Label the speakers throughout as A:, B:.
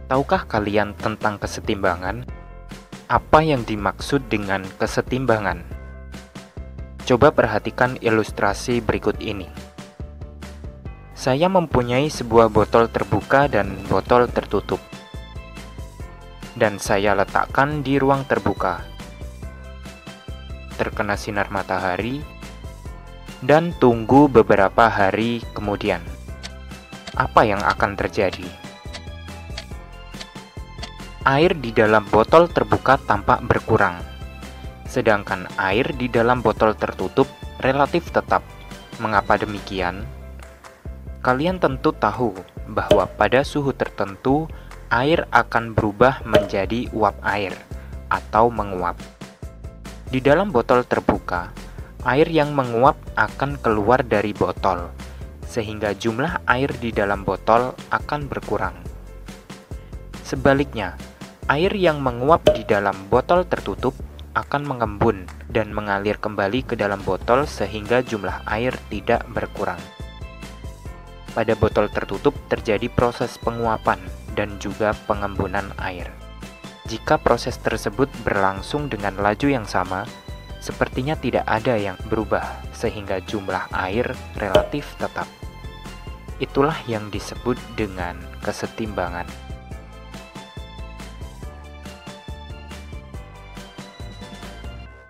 A: Tahukah kalian tentang kesetimbangan? Apa yang dimaksud dengan kesetimbangan? Coba perhatikan ilustrasi berikut ini. Saya mempunyai sebuah botol terbuka dan botol tertutup. Dan saya letakkan di ruang terbuka. Terkena sinar matahari, dan tunggu beberapa hari kemudian. Apa yang akan terjadi? Air di dalam botol terbuka tampak berkurang, sedangkan air di dalam botol tertutup relatif tetap. Mengapa demikian? Kalian tentu tahu bahwa pada suhu tertentu, air akan berubah menjadi uap air atau menguap. Di dalam botol terbuka, air yang menguap akan keluar dari botol, sehingga jumlah air di dalam botol akan berkurang. Sebaliknya, air yang menguap di dalam botol tertutup akan mengembun dan mengalir kembali ke dalam botol sehingga jumlah air tidak berkurang. Pada botol tertutup terjadi proses penguapan dan juga pengembunan air. Jika proses tersebut berlangsung dengan laju yang sama, sepertinya tidak ada yang berubah sehingga jumlah air relatif tetap. Itulah yang disebut dengan kesetimbangan.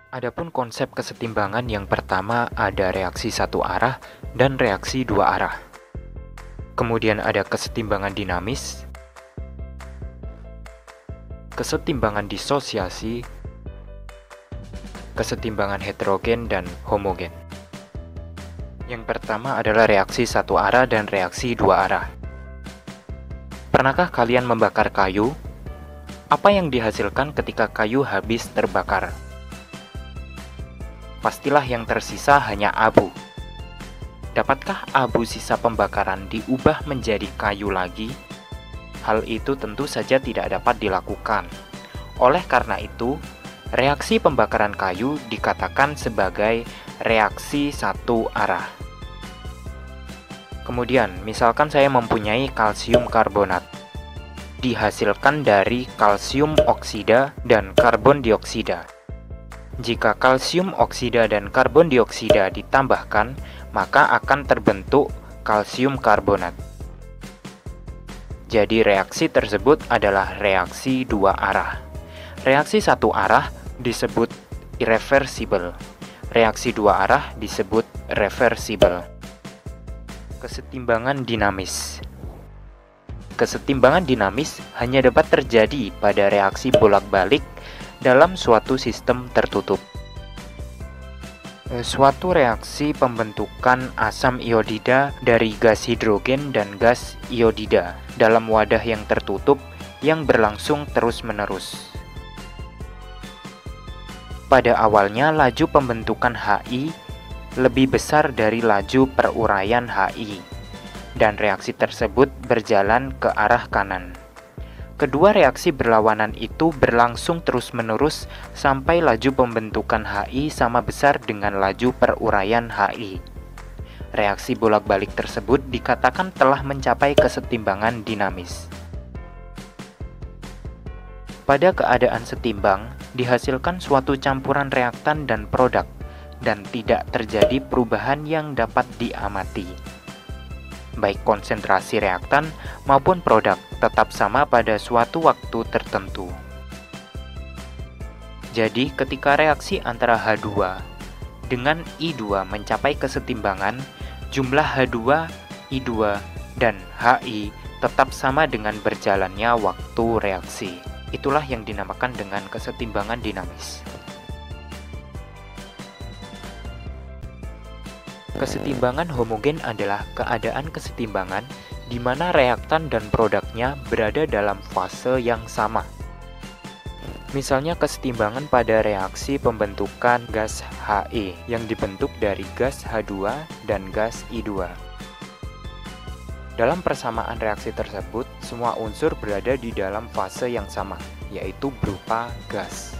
A: Adapun konsep kesetimbangan yang pertama ada reaksi satu arah dan reaksi dua arah. Kemudian ada kesetimbangan dinamis, kesetimbangan disosiasi, kesetimbangan heterogen dan homogen. Yang pertama adalah reaksi satu arah dan reaksi dua arah. Pernahkah kalian membakar kayu? Apa yang dihasilkan ketika kayu habis terbakar? Pastilah yang tersisa hanya abu. Dapatkah abu sisa pembakaran diubah menjadi kayu lagi? Hal itu tentu saja tidak dapat dilakukan. Oleh karena itu, reaksi pembakaran kayu dikatakan sebagai reaksi satu arah. Kemudian, misalkan saya mempunyai kalsium karbonat. Dihasilkan dari kalsium oksida dan karbon dioksida. Jika kalsium oksida dan karbon dioksida ditambahkan, maka akan terbentuk kalsium karbonat. Jadi reaksi tersebut adalah reaksi dua arah. Reaksi satu arah disebut irreversible. Reaksi dua arah disebut reversible. Kesetimbangan dinamis. Kesetimbangan dinamis hanya dapat terjadi pada reaksi bolak-balik dalam suatu sistem tertutup. Suatu reaksi pembentukan asam iodida dari gas hidrogen dan gas iodida dalam wadah yang tertutup yang berlangsung terus-menerus. Pada awalnya, laju pembentukan HI lebih besar dari laju peruraian HI, dan reaksi tersebut berjalan ke arah kanan. Kedua reaksi berlawanan itu berlangsung terus-menerus sampai laju pembentukan HI sama besar dengan laju peruraian HI. Reaksi bolak-balik tersebut dikatakan telah mencapai kesetimbangan dinamis. Pada keadaan setimbang, dihasilkan suatu campuran reaktan dan produk, dan tidak terjadi perubahan yang dapat diamati. Baik konsentrasi reaktan maupun produk tetap sama pada suatu waktu tertentu. Jadi, ketika reaksi antara H2 dengan I2 mencapai kesetimbangan, jumlah H2, I2, dan HI tetap sama dengan berjalannya waktu reaksi. Itulah yang dinamakan dengan kesetimbangan dinamis. Kesetimbangan homogen adalah keadaan kesetimbangan di mana reaktan dan produknya berada dalam fase yang sama. Misalnya kesetimbangan pada reaksi pembentukan gas HE yang dibentuk dari gas H2 dan gas I2. Dalam persamaan reaksi tersebut, semua unsur berada di dalam fase yang sama, yaitu berupa gas.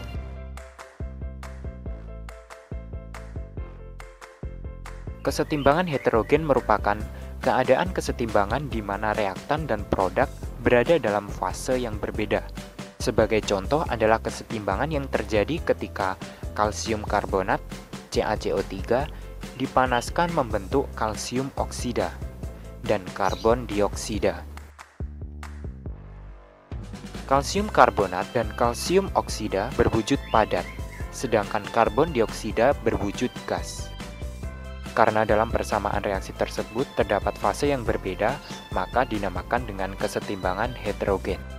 A: Kesetimbangan heterogen merupakan keadaan kesetimbangan di mana reaktan dan produk berada dalam fase yang berbeda. Sebagai contoh adalah kesetimbangan yang terjadi ketika kalsium karbonat CaCO3 dipanaskan membentuk kalsium oksida dan karbon dioksida. Kalsium karbonat dan kalsium oksida berwujud padat, sedangkan karbon dioksida berwujud gas. Karena dalam persamaan reaksi tersebut terdapat fase yang berbeda, maka dinamakan dengan kesetimbangan heterogen.